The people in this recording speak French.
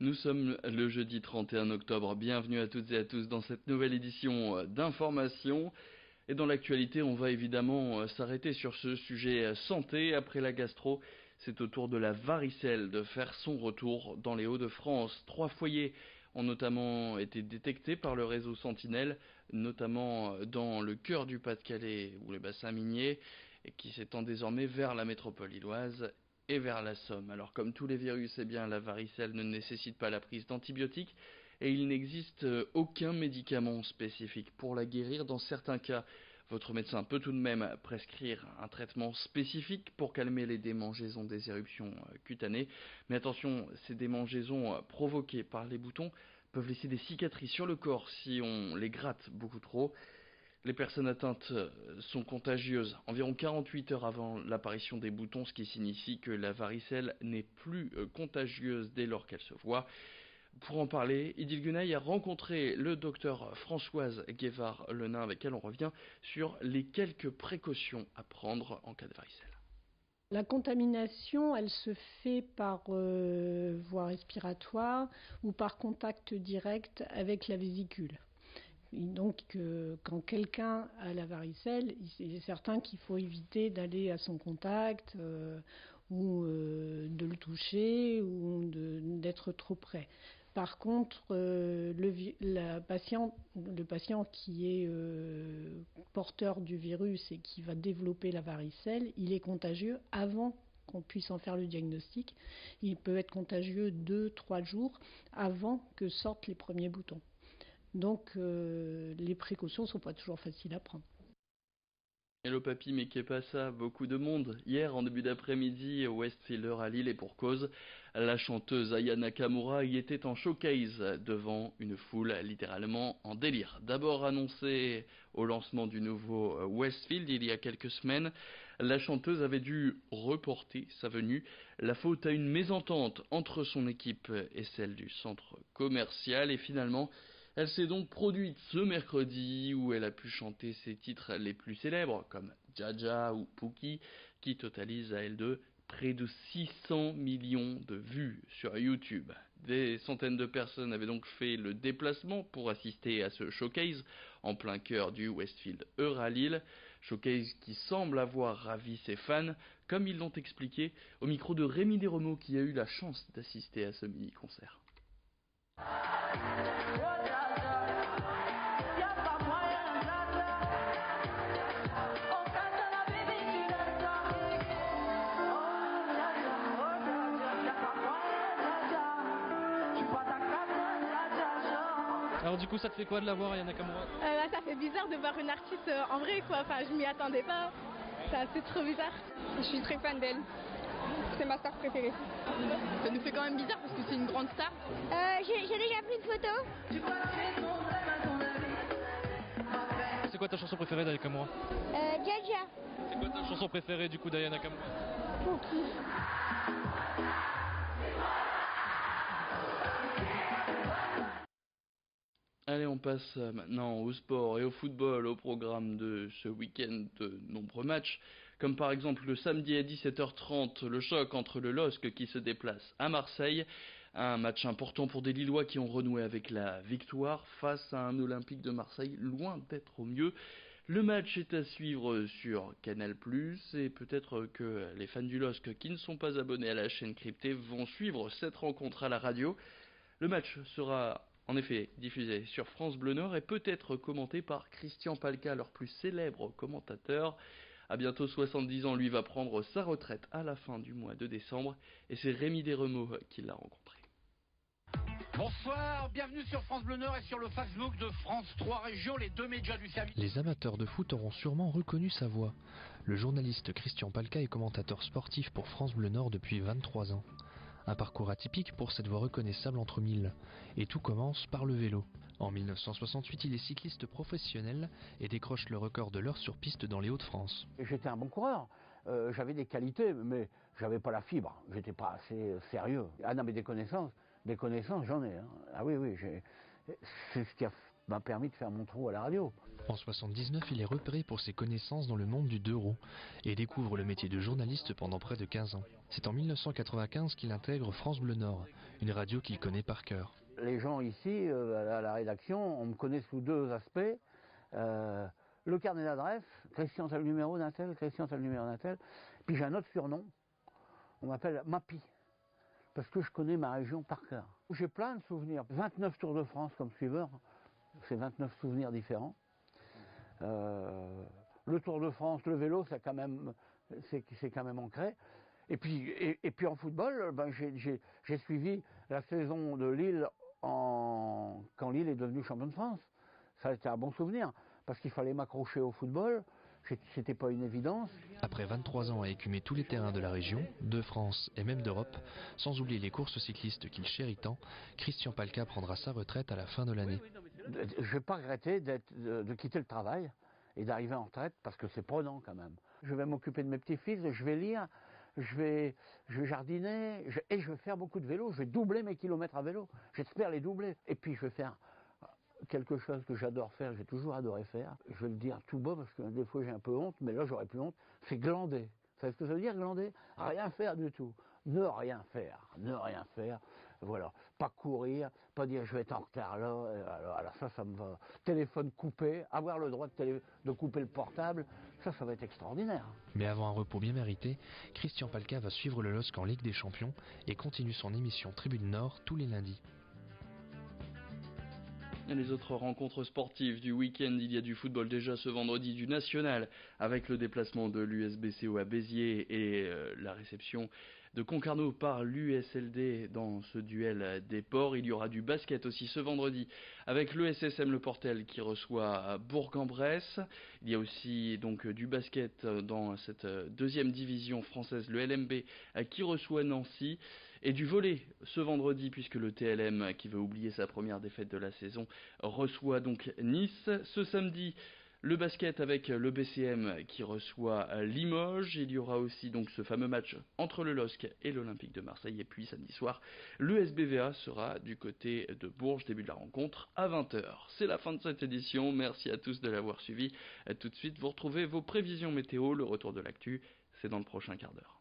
Nous sommes le jeudi 31 octobre. Bienvenue à toutes et à tous dans cette nouvelle édition d'information. Et dans l'actualité, on va évidemment s'arrêter sur ce sujet santé. Après la gastro, c'est au tour de la varicelle de faire son retour dans les Hauts-de-France. 3 foyers ont notamment été détectés par le réseau Sentinelle, notamment dans le cœur du Pas-de-Calais ou les bassins miniers, et qui s'étend désormais vers la métropole lilloise et vers la Somme. Alors comme tous les virus, la varicelle ne nécessite pas la prise d'antibiotiques et il n'existe aucun médicament spécifique pour la guérir. Dans certains cas, votre médecin peut tout de même prescrire un traitement spécifique pour calmer les démangeaisons des éruptions cutanées. Mais attention, ces démangeaisons provoquées par les boutons peuvent laisser des cicatrices sur le corps si on les gratte beaucoup trop. Les personnes atteintes sont contagieuses environ 48 heures avant l'apparition des boutons, ce qui signifie que la varicelle n'est plus contagieuse dès lors qu'elle se voit. Pour en parler, Idil Gunaï a rencontré le docteur Françoise Guévard-Lenain, avec elle on revient sur les quelques précautions à prendre en cas de varicelle. La contamination, elle se fait par voie respiratoire ou par contact direct avec la vésicule. Et donc, quand quelqu'un a la varicelle, il est certain qu'il faut éviter d'aller à son contact ou de le toucher ou d'être trop près. Par contre, le patient qui est porteur du virus et qui va développer la varicelle, il est contagieux avant qu'on puisse en faire le diagnostic. Il peut être contagieux 2-3 jours avant que sortent les premiers boutons. Donc les précautions ne sont pas toujours faciles à prendre. Hello papy, mais qu'est pas ça? Beaucoup de monde. Hier, en début d'après-midi, au Westfield à Lille, et pour cause, la chanteuse Aya Nakamura y était en showcase devant une foule littéralement en délire. D'abord annoncée au lancement du nouveau Westfield il y a quelques semaines, la chanteuse avait dû reporter sa venue. La faute à une mésentente entre son équipe et celle du centre commercial, et finalement, elle s'est donc produite ce mercredi où elle a pu chanter ses titres les plus célèbres comme Jaja ou Pookie, qui totalisent à elles deux près de 600 millions de vues sur YouTube. Des centaines de personnes avaient donc fait le déplacement pour assister à ce showcase en plein cœur du Westfield Euralille, showcase qui semble avoir ravi ses fans, comme ils l'ont expliqué au micro de Rémi Desremeaux qui a eu la chance d'assister à ce mini-concert. Alors du coup, ça te fait quoi de la voir, Aya Nakamura? Ça fait bizarre de voir une artiste en vrai, quoi. Enfin, je m'y attendais pas. C'est trop bizarre. Je suis très fan d'elle. C'est ma star préférée. Ça nous fait quand même bizarre parce que c'est une grande star. J'ai déjà pris une photo. C'est quoi ta chanson préférée d'Aya Nakamura? Jaja. C'est quoi ta chanson préférée du coup d'Aya Nakamura? Pookie. Allez, on passe maintenant au sport et au football. Au programme de ce week-end, de nombreux matchs, comme par exemple le samedi à 17h30, le choc entre le LOSC qui se déplace à Marseille. Un match important pour des Lillois qui ont renoué avec la victoire face à un Olympique de Marseille loin d'être au mieux. Le match est à suivre sur Canal+, et peut-être que les fans du LOSC qui ne sont pas abonnés à la chaîne cryptée vont suivre cette rencontre à la radio. Le match sera en effet diffusé sur France Bleu Nord et peut-être commenté par Christian Palka, leur plus célèbre commentateur. À bientôt 70 ans, lui va prendre sa retraite à la fin du mois de décembre, et c'est Rémi Desremeaux qui l'a rencontré. Bonsoir, bienvenue sur France Bleu Nord et sur le Facebook de France 3 Régions, les deux médias du service. Les amateurs de foot auront sûrement reconnu sa voix. Le journaliste Christian Palka est commentateur sportif pour France Bleu Nord depuis 23 ans. Un parcours atypique pour cette voix reconnaissable entre mille. Et tout commence par le vélo. En 1968, il est cycliste professionnel et décroche le record de l'heure sur piste dans les Hauts-de-France. J'étais un bon coureur. J'avais des qualités, mais j'avais pas la fibre. J'étais pas assez sérieux. Ah non, mais des connaissances j'en ai. Hein. Ah oui, c'est ce qui a m'a permis de faire mon trou à la radio. En 79, il est repéré pour ses connaissances dans le monde du deux roues et découvre le métier de journaliste pendant près de 15 ans. C'est en 1995 qu'il intègre France Bleu Nord, une radio qu'il connaît par cœur. Les gens ici, à la rédaction, on me connaît sous deux aspects. Le carnet d'adresse, Christian tel numéro d'un tel, Christian tel numéro d'un tel. Puis j'ai un autre surnom, on m'appelle Mappy, parce que je connais ma région par cœur. J'ai plein de souvenirs, 29 Tours de France comme suiveur, c'est 29 souvenirs différents. Le Tour de France, le vélo, c'est quand même ancré. Et puis en football, ben j'ai suivi la saison de Lille quand Lille est devenu champion de France. Ça a été un bon souvenir, parce qu'il fallait m'accrocher au football, c'était pas une évidence. Après 23 ans à écumer tous les terrains de la région, de France et même d'Europe, sans oublier les courses cyclistes qu'il chérit tant, Christian Palka prendra sa retraite à la fin de l'année. Je vais pas regretter de quitter le travail et d'arriver en retraite, parce que c'est prenant quand même. Je vais m'occuper de mes petits-fils, je vais lire, je vais jardiner, et je vais faire beaucoup de vélo, je vais doubler mes kilomètres à vélo, j'espère les doubler. Et puis je vais faire quelque chose que j'adore faire, j'ai toujours adoré faire, je vais le dire tout bas parce que des fois j'ai un peu honte, mais là j'aurais plus honte, c'est glander. Vous savez ce que ça veut dire, glander? Rien faire du tout. Ne rien faire, voilà. Pas courir, pas dire je vais être en retard là, alors ça me va. Téléphone coupé, avoir le droit de couper le portable, ça va être extraordinaire. Mais avant un repos bien mérité, Christian Palka va suivre le LOSC en Ligue des Champions et continue son émission Tribune Nord tous les lundis. Et les autres rencontres sportives du week-end, il y a du football déjà ce vendredi, du national, avec le déplacement de l'USBCO à Béziers et la réception de Concarneau par l'USLD dans ce duel des ports. Il y aura du basket aussi ce vendredi avec l'ESSM Le Portel qui reçoit Bourg-en-Bresse. Il y a aussi donc du basket dans cette deuxième division française, le LMB qui reçoit Nancy. Et du volley ce vendredi, puisque le TLM, qui veut oublier sa première défaite de la saison, reçoit donc Nice. Ce samedi, le basket avec le BCM qui reçoit Limoges. Il y aura aussi donc ce fameux match entre le LOSC et l'Olympique de Marseille. Et puis samedi soir, le SBVA sera du côté de Bourges. Début de la rencontre à 20h. C'est la fin de cette édition. Merci à tous de l'avoir suivi. Tout de suite, vous retrouvez vos prévisions météo. Le retour de l'actu, c'est dans le prochain quart d'heure.